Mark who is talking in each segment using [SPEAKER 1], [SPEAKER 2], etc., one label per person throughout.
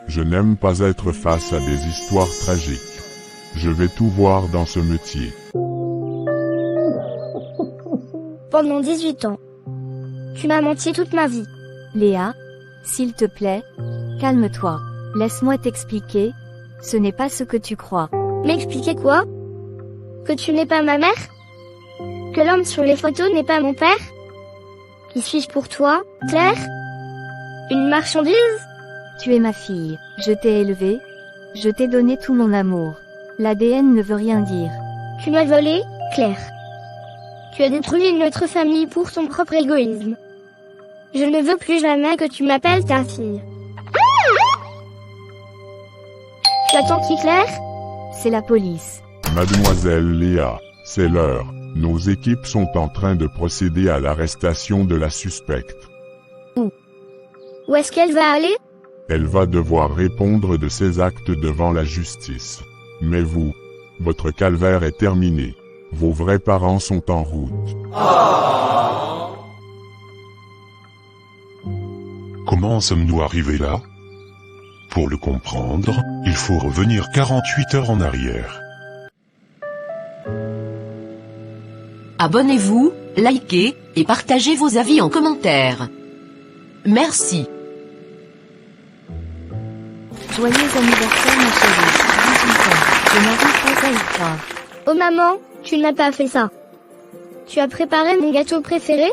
[SPEAKER 1] Je n'aime pas être face à des histoires tragiques. Je vais tout voir dans ce métier.
[SPEAKER 2] Pendant 18 ans. Tu m'as menti toute ma vie.
[SPEAKER 3] Léa, s'il te plaît, calme-toi. Laisse-moi t'expliquer. Ce n'est pas ce que tu crois.
[SPEAKER 2] M'expliquer quoi? Que tu n'es pas ma mère? Que l'homme sur les photos n'est pas mon père? Qui suis-je pour toi, Claire? Une marchandise?
[SPEAKER 3] Tu es ma fille. Je t'ai élevée. Je t'ai donné tout mon amour. L'ADN ne veut rien dire.
[SPEAKER 2] Tu m'as volé, Claire. Tu as détruit notre famille pour ton propre égoïsme. Je ne veux plus jamais que tu m'appelles ta fille. Tu attends qui, Claire?
[SPEAKER 3] C'est la police.
[SPEAKER 1] Mademoiselle Léa, c'est l'heure. Nos équipes sont en train de procéder à l'arrestation de la suspecte.
[SPEAKER 2] Où est-ce qu'elle va aller?
[SPEAKER 1] Elle va devoir répondre de ses actes devant la justice. Mais vous, votre calvaire est terminé. Vos vrais parents sont en route.
[SPEAKER 4] Comment en sommes-nous arrivés là? Pour le comprendre, il faut revenir 48 heures en arrière.
[SPEAKER 5] Abonnez-vous, likez, et partagez vos avis en commentaire. Merci.
[SPEAKER 3] Joyeux anniversaire ma chérie. 18 ans. Je n'arrive pas à y croire.
[SPEAKER 2] Oh maman, tu n'as pas fait ça. Tu as préparé mon gâteau préféré?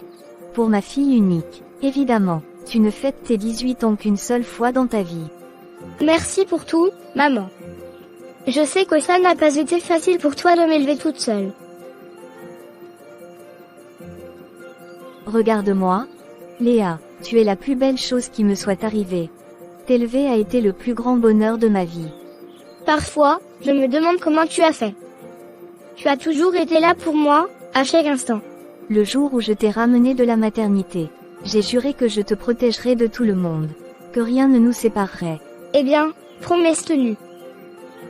[SPEAKER 3] Pour ma fille unique. Évidemment, tu ne fêtes tes 18 ans qu'une seule fois dans ta vie.
[SPEAKER 2] Merci pour tout, maman. Je sais que ça n'a pas été facile pour toi de m'élever toute seule.
[SPEAKER 3] Regarde-moi. Léa, tu es la plus belle chose qui me soit arrivée. T'élever a été le plus grand bonheur de ma vie.
[SPEAKER 2] Parfois, je me demande comment tu as fait. Tu as toujours été là pour moi, à chaque instant.
[SPEAKER 3] Le jour où je t'ai ramené de la maternité, j'ai juré que je te protégerais de tout le monde. Que rien ne nous séparerait.
[SPEAKER 2] Eh bien, promesse tenue.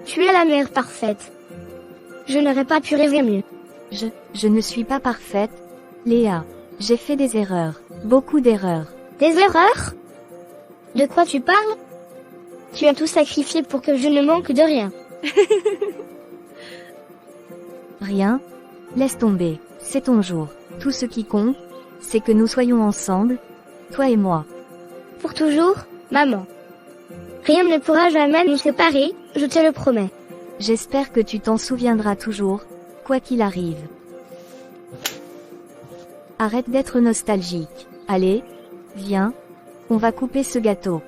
[SPEAKER 2] Tu es la mère parfaite. Je n'aurais pas pu rêver mieux.
[SPEAKER 3] Je ne suis pas parfaite, Léa. J'ai fait des erreurs. Beaucoup d'erreurs.
[SPEAKER 2] Des erreurs? De quoi tu parles? Tu as tout sacrifié pour que je ne manque de rien.
[SPEAKER 3] Rien? Laisse tomber. C'est ton jour. Tout ce qui compte, c'est que nous soyons ensemble, toi et moi.
[SPEAKER 2] Pour toujours, maman. Rien ne pourra jamais nous séparer, je te le promets.
[SPEAKER 3] J'espère que tu t'en souviendras toujours, quoi qu'il arrive. Arrête d'être nostalgique. Allez, viens, on va couper ce gâteau.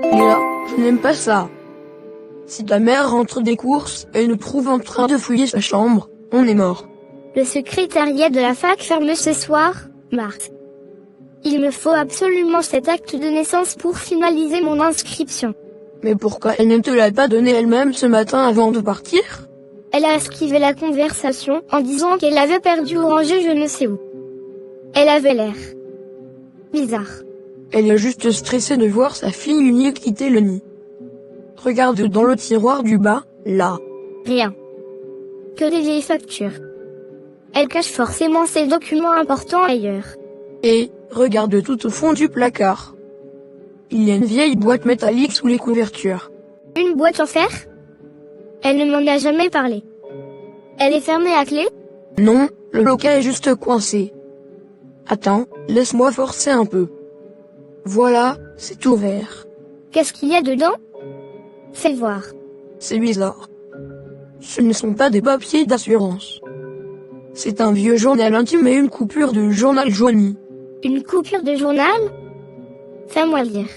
[SPEAKER 6] Léa, je n'aime pas ça. Si ta mère rentre des courses et nous trouve en train de fouiller sa chambre, on est mort.
[SPEAKER 2] Le secrétariat de la fac ferme ce soir, Marthe. Il me faut absolument cet acte de naissance pour finaliser mon inscription.
[SPEAKER 6] Mais pourquoi elle ne te l'a pas donné elle-même ce matin avant de partir?
[SPEAKER 2] Elle a esquivé la conversation en disant qu'elle avait perdu ou rangé je ne sais où. Elle avait l'air bizarre.
[SPEAKER 6] Elle est juste stressée de voir sa fille unique quitter le nid. Regarde dans le tiroir du bas, là.
[SPEAKER 2] Rien. Que des vieilles factures. Elle cache forcément ses documents importants ailleurs.
[SPEAKER 6] Et, regarde tout au fond du placard. Il y a une vieille boîte métallique sous les couvertures.
[SPEAKER 2] Une boîte en fer? Elle ne m'en a jamais parlé. Elle est fermée à clé?
[SPEAKER 6] Non, le loquet est juste coincé. Attends, laisse-moi forcer un peu. Voilà, c'est ouvert.
[SPEAKER 2] Qu'est-ce qu'il y a dedans? Fais voir.
[SPEAKER 6] C'est bizarre. Ce ne sont pas des papiers d'assurance. C'est un vieux journal intime et une coupure de journal jauni.
[SPEAKER 2] Une coupure de journal? Fais-moi lire.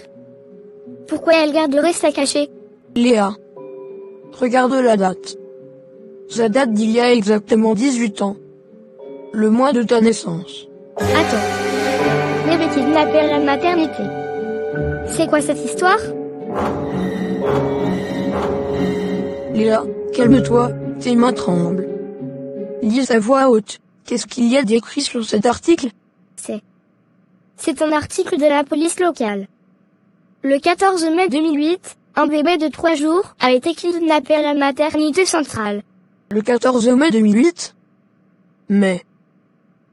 [SPEAKER 2] Pourquoi elle garderait ça caché?
[SPEAKER 6] Léa. Regarde la date. Ça date d'il y a exactement 18 ans. Le mois de ta naissance.
[SPEAKER 2] Attends. Bébé kidnappé à la maternité. C'est quoi cette histoire?
[SPEAKER 6] Léa, calme-toi, tes mains tremblent. Lis à voix haute. Qu'est-ce qu'il y a d'écrit sur cet article?
[SPEAKER 2] C'est un article de la police locale. Le 14 mai 2008, un bébé de 3 jours a été kidnappé à la maternité centrale.
[SPEAKER 6] Le 14 mai 2008? Mais...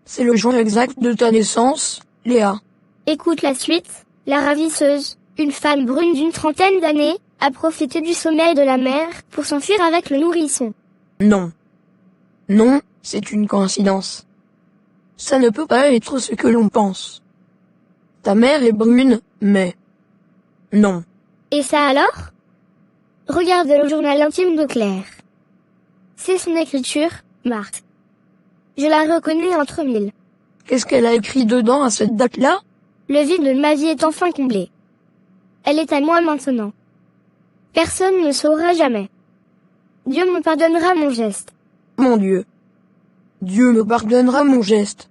[SPEAKER 6] C'est le jour exact de ta naissance, Léa.
[SPEAKER 2] Écoute la suite. La ravisseuse, une femme brune d'une trentaine d'années, a profité du sommeil de la mère pour s'enfuir avec le nourrisson.
[SPEAKER 6] Non. Non, c'est une coïncidence. Ça ne peut pas être ce que l'on pense. Ta mère est brune, mais... Non.
[SPEAKER 2] Et ça alors? Regarde le journal intime de Claire. C'est son écriture, Marthe. Je la reconnais entre mille.
[SPEAKER 6] Qu'est-ce qu'elle a écrit dedans à cette date-là?
[SPEAKER 2] Le vide de ma vie est enfin comblé. Elle est à moi maintenant. Personne ne saura jamais. Dieu me pardonnera mon geste.
[SPEAKER 6] Mon Dieu. Dieu me pardonnera mon geste.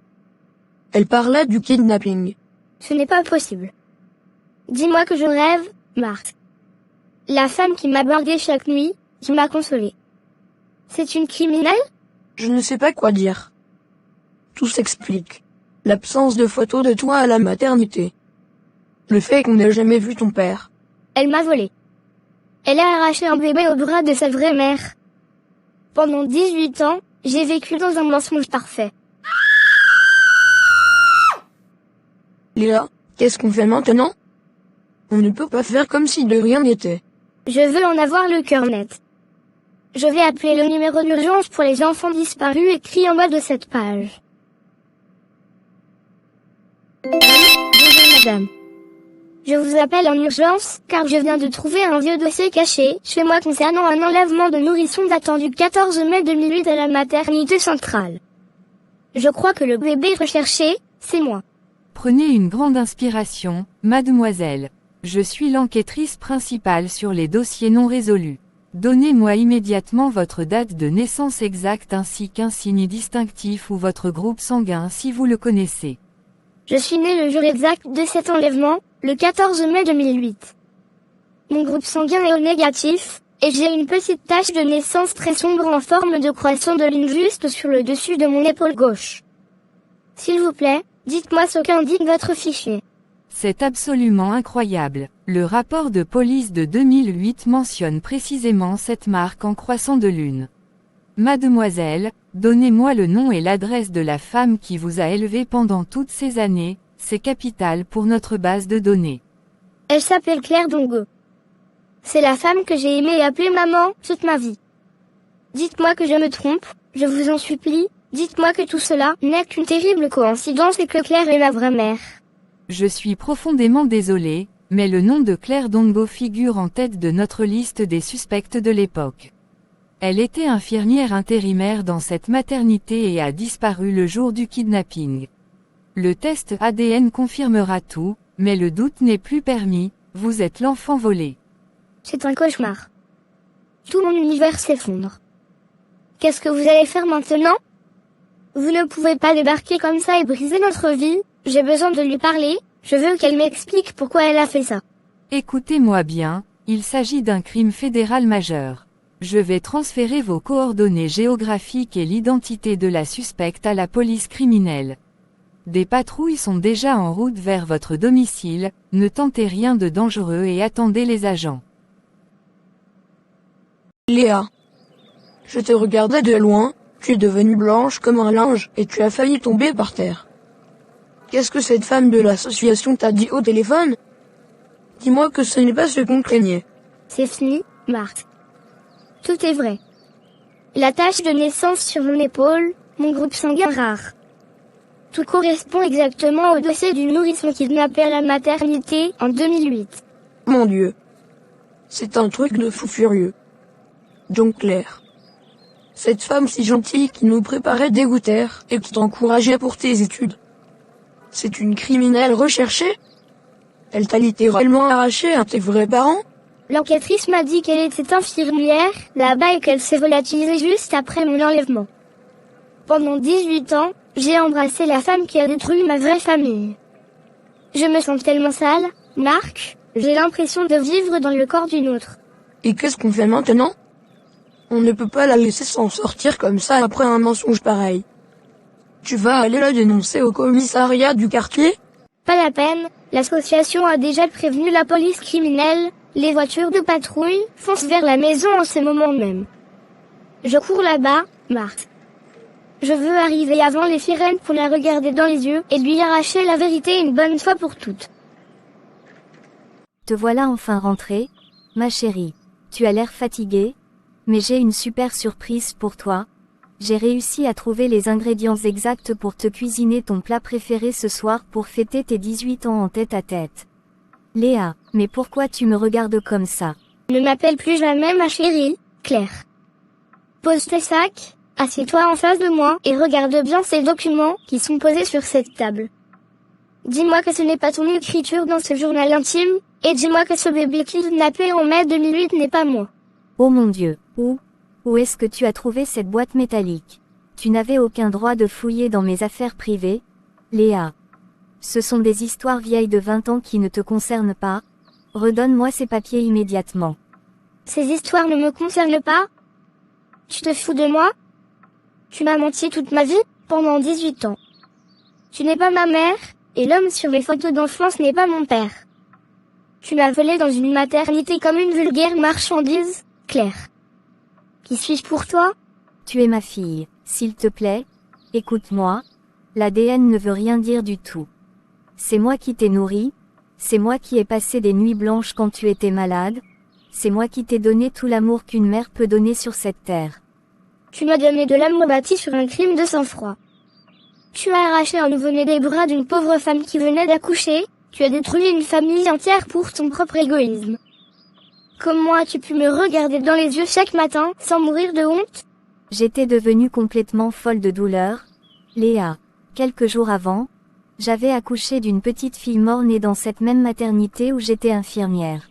[SPEAKER 6] Elle parlait du kidnapping.
[SPEAKER 2] Ce n'est pas possible. Dis-moi que je rêve, Marthe. La femme qui m'a bardé chaque nuit, qui m'a consolée. C'est une criminelle?
[SPEAKER 6] Je ne sais pas quoi dire. Tout s'explique. L'absence de photos de toi à la maternité. Le fait qu'on n'ait jamais vu ton père.
[SPEAKER 2] Elle m'a volé. Elle a arraché un bébé au bras de sa vraie mère. Pendant 18 ans, j'ai vécu dans un mensonge parfait.
[SPEAKER 6] Léa, qu'est-ce qu'on fait maintenant? On ne peut pas faire comme si de rien n'était.
[SPEAKER 2] Je veux en avoir le cœur net. Je vais appeler le numéro d'urgence pour les enfants disparus écrit en bas de cette page. Bonjour madame. Je vous appelle en urgence, car je viens de trouver un vieux dossier caché chez moi concernant un enlèvement de nourrisson datant du 14 mai 2008 à la maternité centrale. Je crois que le bébé recherché, c'est moi.
[SPEAKER 7] Prenez une grande inspiration, mademoiselle. Je suis l'enquêtrice principale sur les dossiers non résolus. Donnez-moi immédiatement votre date de naissance exacte ainsi qu'un signe distinctif ou votre groupe sanguin si vous le connaissez.
[SPEAKER 2] Je suis née le jour exact de cet enlèvement, le 14 mai 2008. Mon groupe sanguin est O négatif, et j'ai une petite tache de naissance très sombre en forme de croissant de lune juste sur le dessus de mon épaule gauche. S'il vous plaît, dites-moi ce qu'indique votre fichier.
[SPEAKER 7] C'est absolument incroyable. Le rapport de police de 2008 mentionne précisément cette marque en croissant de lune. Mademoiselle, donnez-moi le nom et l'adresse de la femme qui vous a élevé pendant toutes ces années, c'est capital pour notre base de données.
[SPEAKER 2] Elle s'appelle Claire Dongo. C'est la femme que j'ai aimée et appelée maman toute ma vie. Dites-moi que je me trompe, je vous en supplie, dites-moi que tout cela n'est qu'une terrible coïncidence et que Claire est ma vraie mère.
[SPEAKER 7] Je suis profondément désolée, mais le nom de Claire Dongo figure en tête de notre liste des suspectes de l'époque. Elle était infirmière intérimaire dans cette maternité et a disparu le jour du kidnapping. Le test ADN confirmera tout, mais le doute n'est plus permis, vous êtes l'enfant volé.
[SPEAKER 2] C'est un cauchemar. Tout mon univers s'effondre. Qu'est-ce que vous allez faire maintenant? Vous ne pouvez pas débarquer comme ça et briser notre vie, j'ai besoin de lui parler, je veux qu'elle m'explique pourquoi elle a fait ça.
[SPEAKER 7] Écoutez-moi bien, il s'agit d'un crime fédéral majeur. Je vais transférer vos coordonnées géographiques et l'identité de la suspecte à la police criminelle. Des patrouilles sont déjà en route vers votre domicile, ne tentez rien de dangereux et attendez les agents.
[SPEAKER 6] Léa. Je te regardais de loin, tu es devenue blanche comme un linge et tu as failli tomber par terre. Qu'est-ce que cette femme de l'association t'a dit au téléphone? Dis-moi que ce n'est pas ce qu'on craignait.
[SPEAKER 2] C'est fini, Marthe. Tout est vrai. La tache de naissance sur mon épaule, mon groupe sanguin rare. Tout correspond exactement au dossier du nourrisson kidnappé à la maternité en 2008.
[SPEAKER 6] Mon Dieu. C'est un truc de fou furieux. Donc Claire. Cette femme si gentille qui nous préparait des gouttières et qui t'encourageait pour tes études. C'est une criminelle recherchée? Elle t'a littéralement arraché à tes vrais parents?
[SPEAKER 2] L'enquêtrice m'a dit qu'elle était infirmière, là-bas et qu'elle s'est volatilisée juste après mon enlèvement. Pendant 18 ans, j'ai embrassé la femme qui a détruit ma vraie famille. Je me sens tellement sale, Marc, j'ai l'impression de vivre dans le corps d'une autre.
[SPEAKER 6] Et qu'est-ce qu'on fait maintenant? On ne peut pas la laisser s'en sortir comme ça après un mensonge pareil. Tu vas aller la dénoncer au commissariat du quartier?
[SPEAKER 2] Pas la peine, l'association a déjà prévenu la police criminelle, les voitures de patrouille foncent vers la maison en ce moment même. Je cours là-bas, Marthe. Je veux arriver avant les sirènes pour la regarder dans les yeux et lui arracher la vérité une bonne fois pour toutes.
[SPEAKER 3] Te voilà enfin rentrée, ma chérie. Tu as l'air fatiguée, mais j'ai une super surprise pour toi. J'ai réussi à trouver les ingrédients exacts pour te cuisiner ton plat préféré ce soir pour fêter tes 18 ans en tête-à-tête. Léa, mais pourquoi tu me regardes comme ça?
[SPEAKER 2] Ne m'appelle plus jamais ma chérie, Claire. Pose tes sacs, assieds-toi en face de moi et regarde bien ces documents qui sont posés sur cette table. Dis-moi que ce n'est pas ton écriture dans ce journal intime, et dis-moi que ce bébé kidnappé en mai 2008 n'est pas moi.
[SPEAKER 3] Oh mon Dieu, où est-ce que tu as trouvé cette boîte métallique? Tu n'avais aucun droit de fouiller dans mes affaires privées, Léa. Ce sont des histoires vieilles de 20 ans qui ne te concernent pas. Redonne-moi ces papiers immédiatement.
[SPEAKER 2] Ces histoires ne me concernent pas? Tu te fous de moi? Tu m'as menti toute ma vie, pendant 18 ans. Tu n'es pas ma mère, et l'homme sur les photos d'enfance n'est pas mon père. Tu m'as volé dans une maternité comme une vulgaire marchandise, Claire. Qui suis-je pour toi?
[SPEAKER 3] Tu es ma fille, s'il te plaît, écoute-moi, l'ADN ne veut rien dire du tout. C'est moi qui t'ai nourri, c'est moi qui ai passé des nuits blanches quand tu étais malade, c'est moi qui t'ai donné tout l'amour qu'une mère peut donner sur cette terre.
[SPEAKER 2] Tu m'as donné de l'amour bâti sur un crime de sang-froid. Tu as arraché un nouveau-né des bras d'une pauvre femme qui venait d'accoucher, tu as détruit une famille entière pour ton propre égoïsme. Comment as-tu pu me regarder dans les yeux chaque matin, sans mourir de honte?
[SPEAKER 3] J'étais devenue complètement folle de douleur, Léa. Quelques jours avant, j'avais accouché d'une petite fille mort-née dans cette même maternité où j'étais infirmière.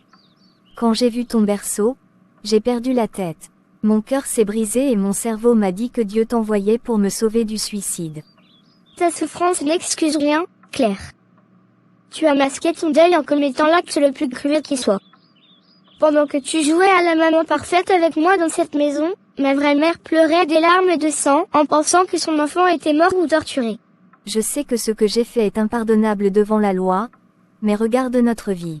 [SPEAKER 3] Quand j'ai vu ton berceau, j'ai perdu la tête. Mon cœur s'est brisé et mon cerveau m'a dit que Dieu t'envoyait pour me sauver du suicide.
[SPEAKER 2] Ta souffrance n'excuse rien, Claire. Tu as masqué ton deuil en commettant l'acte le plus cruel qui soit. Pendant que tu jouais à la maman parfaite avec moi dans cette maison, ma vraie mère pleurait des larmes de sang en pensant que son enfant était mort ou torturé.
[SPEAKER 3] Je sais que ce que j'ai fait est impardonnable devant la loi, mais regarde notre vie.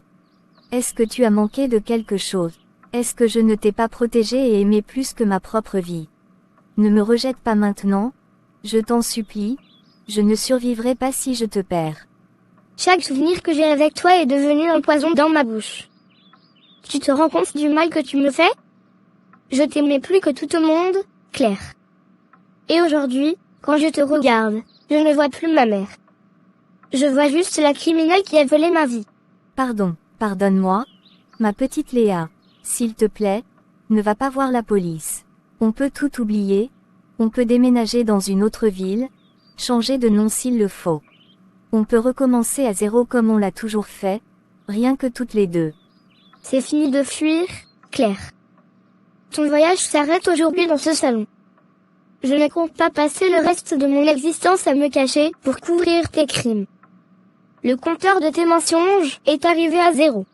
[SPEAKER 3] Est-ce que tu as manqué de quelque chose? Est-ce que je ne t'ai pas protégé et aimé plus que ma propre vie? Ne me rejette pas maintenant, je t'en supplie, je ne survivrai pas si je te perds.
[SPEAKER 2] Chaque souvenir que j'ai avec toi est devenu un poison dans ma bouche. Tu te rends compte du mal que tu me fais? Je t'aimais plus que tout au monde, Claire. Et aujourd'hui, quand je te regarde, je ne vois plus ma mère. Je vois juste la criminelle qui a volé ma vie.
[SPEAKER 3] Pardonne-moi, ma petite Léa. S'il te plaît, ne va pas voir la police. On peut tout oublier, on peut déménager dans une autre ville, changer de nom s'il le faut. On peut recommencer à zéro comme on l'a toujours fait, rien que toutes les deux.
[SPEAKER 2] C'est fini de fuir, Claire. Ton voyage s'arrête aujourd'hui dans ce salon. Je ne compte pas passer le reste de mon existence à me cacher pour couvrir tes crimes. Le compteur de tes mensonges est arrivé à 0.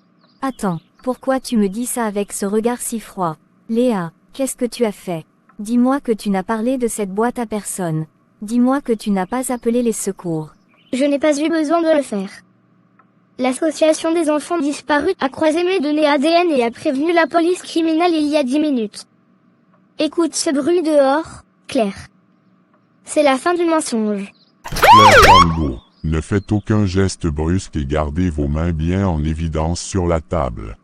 [SPEAKER 3] Attends, pourquoi tu me dis ça avec ce regard si froid? Léa, qu'est-ce que tu as fait? Dis-moi que tu n'as parlé de cette boîte à personne. Dis-moi que tu n'as pas appelé les secours.
[SPEAKER 2] Je n'ai pas eu besoin de le faire. L'association des enfants disparus a croisé mes données ADN et a prévenu la police criminelle il y a 10 minutes. Écoute ce bruit dehors, Claire. C'est la fin du mensonge.
[SPEAKER 1] Claire Dango, ne faites aucun geste brusque et gardez vos mains bien en évidence sur la table.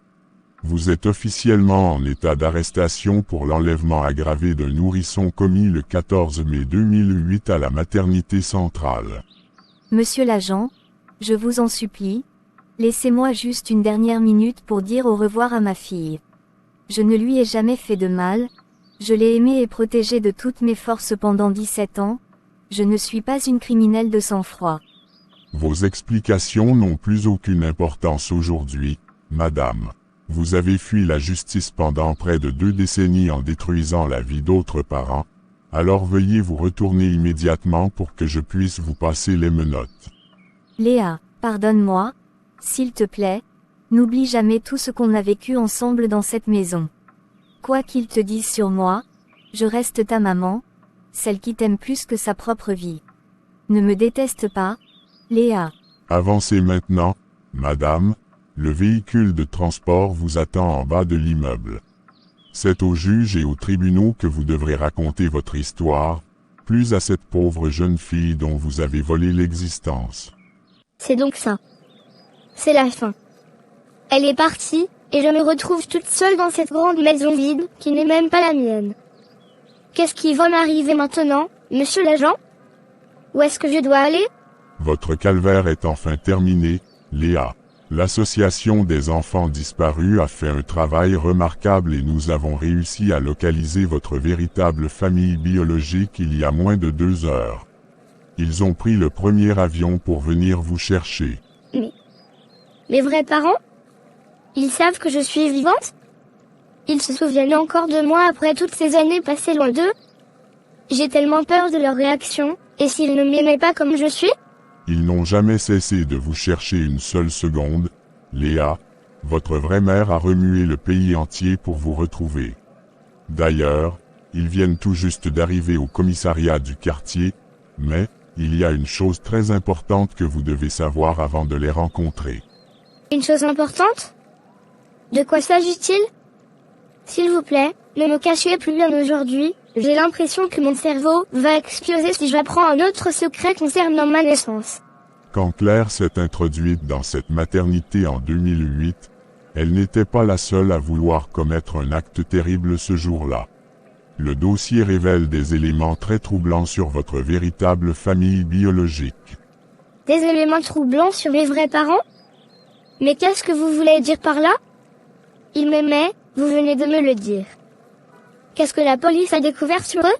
[SPEAKER 1] Vous êtes officiellement en état d'arrestation pour l'enlèvement aggravé d'un nourrisson commis le 14 mai 2008 à la maternité centrale.
[SPEAKER 3] Monsieur l'agent, je vous en supplie, laissez-moi juste une dernière minute pour dire au revoir à ma fille. Je ne lui ai jamais fait de mal, je l'ai aimée et protégée de toutes mes forces pendant 17 ans, je ne suis pas une criminelle de sang-froid.
[SPEAKER 1] Vos explications n'ont plus aucune importance aujourd'hui, madame. Vous avez fui la justice pendant près de 2 décennies en détruisant la vie d'autres parents, alors veuillez vous retourner immédiatement pour que je puisse vous passer les menottes.
[SPEAKER 3] Léa, pardonne-moi, s'il te plaît, n'oublie jamais tout ce qu'on a vécu ensemble dans cette maison. Quoi qu'ils te disent sur moi, je reste ta maman, celle qui t'aime plus que sa propre vie. Ne me déteste pas, Léa.
[SPEAKER 1] Avancez maintenant, madame, le véhicule de transport vous attend en bas de l'immeuble. C'est aux juges et aux tribunaux que vous devrez raconter votre histoire, plus à cette pauvre jeune fille dont vous avez volé l'existence.
[SPEAKER 2] C'est donc ça. C'est la fin. Elle est partie, et je me retrouve toute seule dans cette grande maison vide, qui n'est même pas la mienne. Qu'est-ce qui va m'arriver maintenant, monsieur l'agent? Où est-ce que je dois aller?
[SPEAKER 1] Votre calvaire est enfin terminé, Léa. L'association des enfants disparus a fait un travail remarquable et nous avons réussi à localiser votre véritable famille biologique il y a moins de 2 heures. Ils ont pris le premier avion pour venir vous chercher.
[SPEAKER 2] Mais mes vrais parents? Ils savent que je suis vivante? Ils se souviennent encore de moi après toutes ces années passées loin d'eux? J'ai tellement peur de leur réaction, et s'ils ne m'aimaient pas comme je suis?
[SPEAKER 1] Ils n'ont jamais cessé de vous chercher une seule seconde. Léa, votre vraie mère a remué le pays entier pour vous retrouver. D'ailleurs, ils viennent tout juste d'arriver au commissariat du quartier, mais il y a une chose très importante que vous devez savoir avant de les rencontrer.
[SPEAKER 2] Une chose importante? De quoi s'agit-il? S'il vous plaît, ne me cachez plus bien aujourd'hui, j'ai l'impression que mon cerveau va exploser si j'apprends un autre secret concernant ma naissance.
[SPEAKER 1] Quand Claire s'est introduite dans cette maternité en 2008, elle n'était pas la seule à vouloir commettre un acte terrible ce jour-là. Le dossier révèle des éléments très troublants sur votre véritable famille biologique.
[SPEAKER 2] Des éléments troublants sur mes vrais parents? Mais qu'est-ce que vous voulez dire par là? Ils m'aimaient, vous venez de me le dire. Qu'est-ce que la police a découvert sur eux?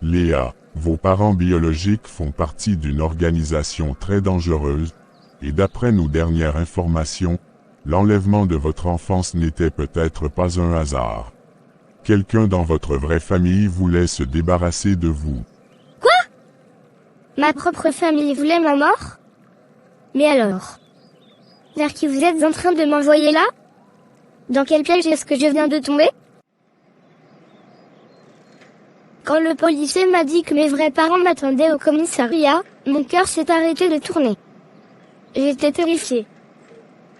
[SPEAKER 1] Léa, vos parents biologiques font partie d'une organisation très dangereuse, et d'après nos dernières informations, l'enlèvement de votre enfance n'était peut-être pas un hasard. Quelqu'un dans votre vraie famille voulait se débarrasser de vous.
[SPEAKER 2] Quoi? Ma propre famille voulait ma mort? Mais alors? Vers qui vous êtes en train de m'envoyer là? Dans quel piège est-ce que je viens de tomber? Quand le policier m'a dit que mes vrais parents m'attendaient au commissariat, mon cœur s'est arrêté de tourner. J'étais terrifiée.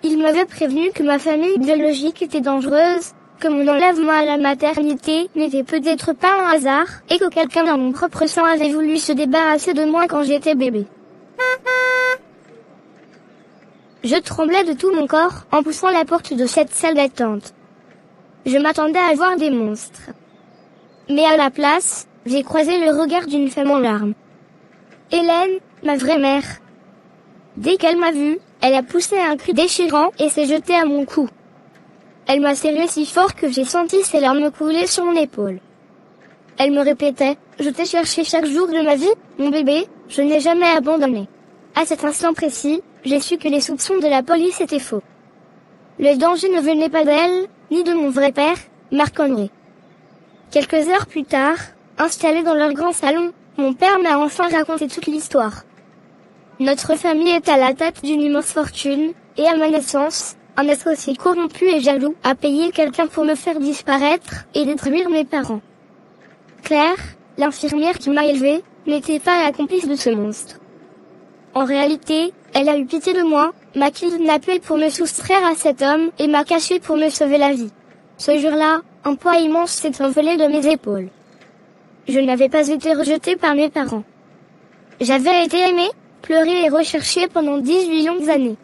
[SPEAKER 2] Il m'avait prévenu que ma famille biologique était dangereuse, que mon enlèvement à la maternité n'était peut-être pas un hasard, et que quelqu'un dans mon propre sang avait voulu se débarrasser de moi quand j'étais bébé. Je tremblais de tout mon corps en poussant la porte de cette salle d'attente. Je m'attendais à voir des monstres. Mais à la place, j'ai croisé le regard d'une femme en larmes. Hélène, ma vraie mère. Dès qu'elle m'a vue, elle a poussé un cri déchirant et s'est jetée à mon cou. Elle m'a serré si fort que j'ai senti ses larmes couler sur mon épaule. Elle me répétait, je t'ai cherché chaque jour de ma vie, mon bébé, je n'ai jamais abandonné. À cet instant précis, j'ai su que les soupçons de la police étaient faux. Le danger ne venait pas d'elle, ni de mon vrai père, Marc-André. Quelques heures plus tard, installé dans leur grand salon, mon père m'a enfin raconté toute l'histoire. Notre famille est à la tête d'une immense fortune, et à ma naissance, un associé corrompu et jaloux a payé quelqu'un pour me faire disparaître et détruire mes parents. Claire, l'infirmière qui m'a élevée, n'était pas la complice de ce monstre. En réalité, elle a eu pitié de moi, m'a kidnappé pour me soustraire à cet homme et m'a caché pour me sauver la vie. Ce jour-là, un poids immense s'est envolé de mes épaules. Je n'avais pas été rejetée par mes parents. J'avais été aimée, pleurée et recherchée pendant 18 longues années.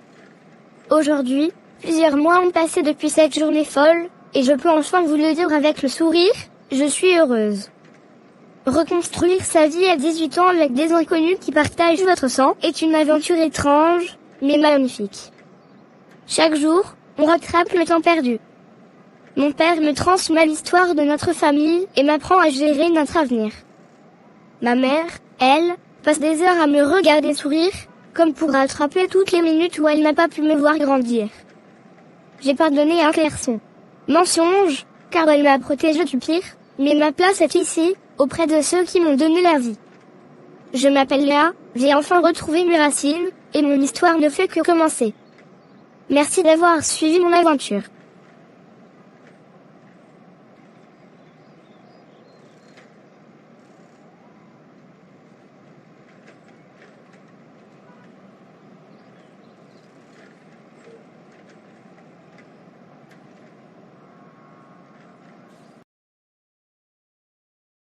[SPEAKER 2] Aujourd'hui, plusieurs mois ont passé depuis cette journée folle, et je peux enfin vous le dire avec le sourire, je suis heureuse. Reconstruire sa vie à 18 ans avec des inconnus qui partagent votre sang est une aventure étrange, mais magnifique. Chaque jour, on rattrape le temps perdu. Mon père me transmet l'histoire de notre famille et m'apprend à gérer notre avenir. Ma mère, elle, passe des heures à me regarder sourire, comme pour rattraper toutes les minutes où elle n'a pas pu me voir grandir. J'ai pardonné un garçon. Mensonge, car elle m'a protégé du pire, mais ma place est ici, auprès de ceux qui m'ont donné la vie. Je m'appelle Léa, j'ai enfin retrouvé mes racines, et mon histoire ne fait que commencer. Merci d'avoir suivi mon aventure.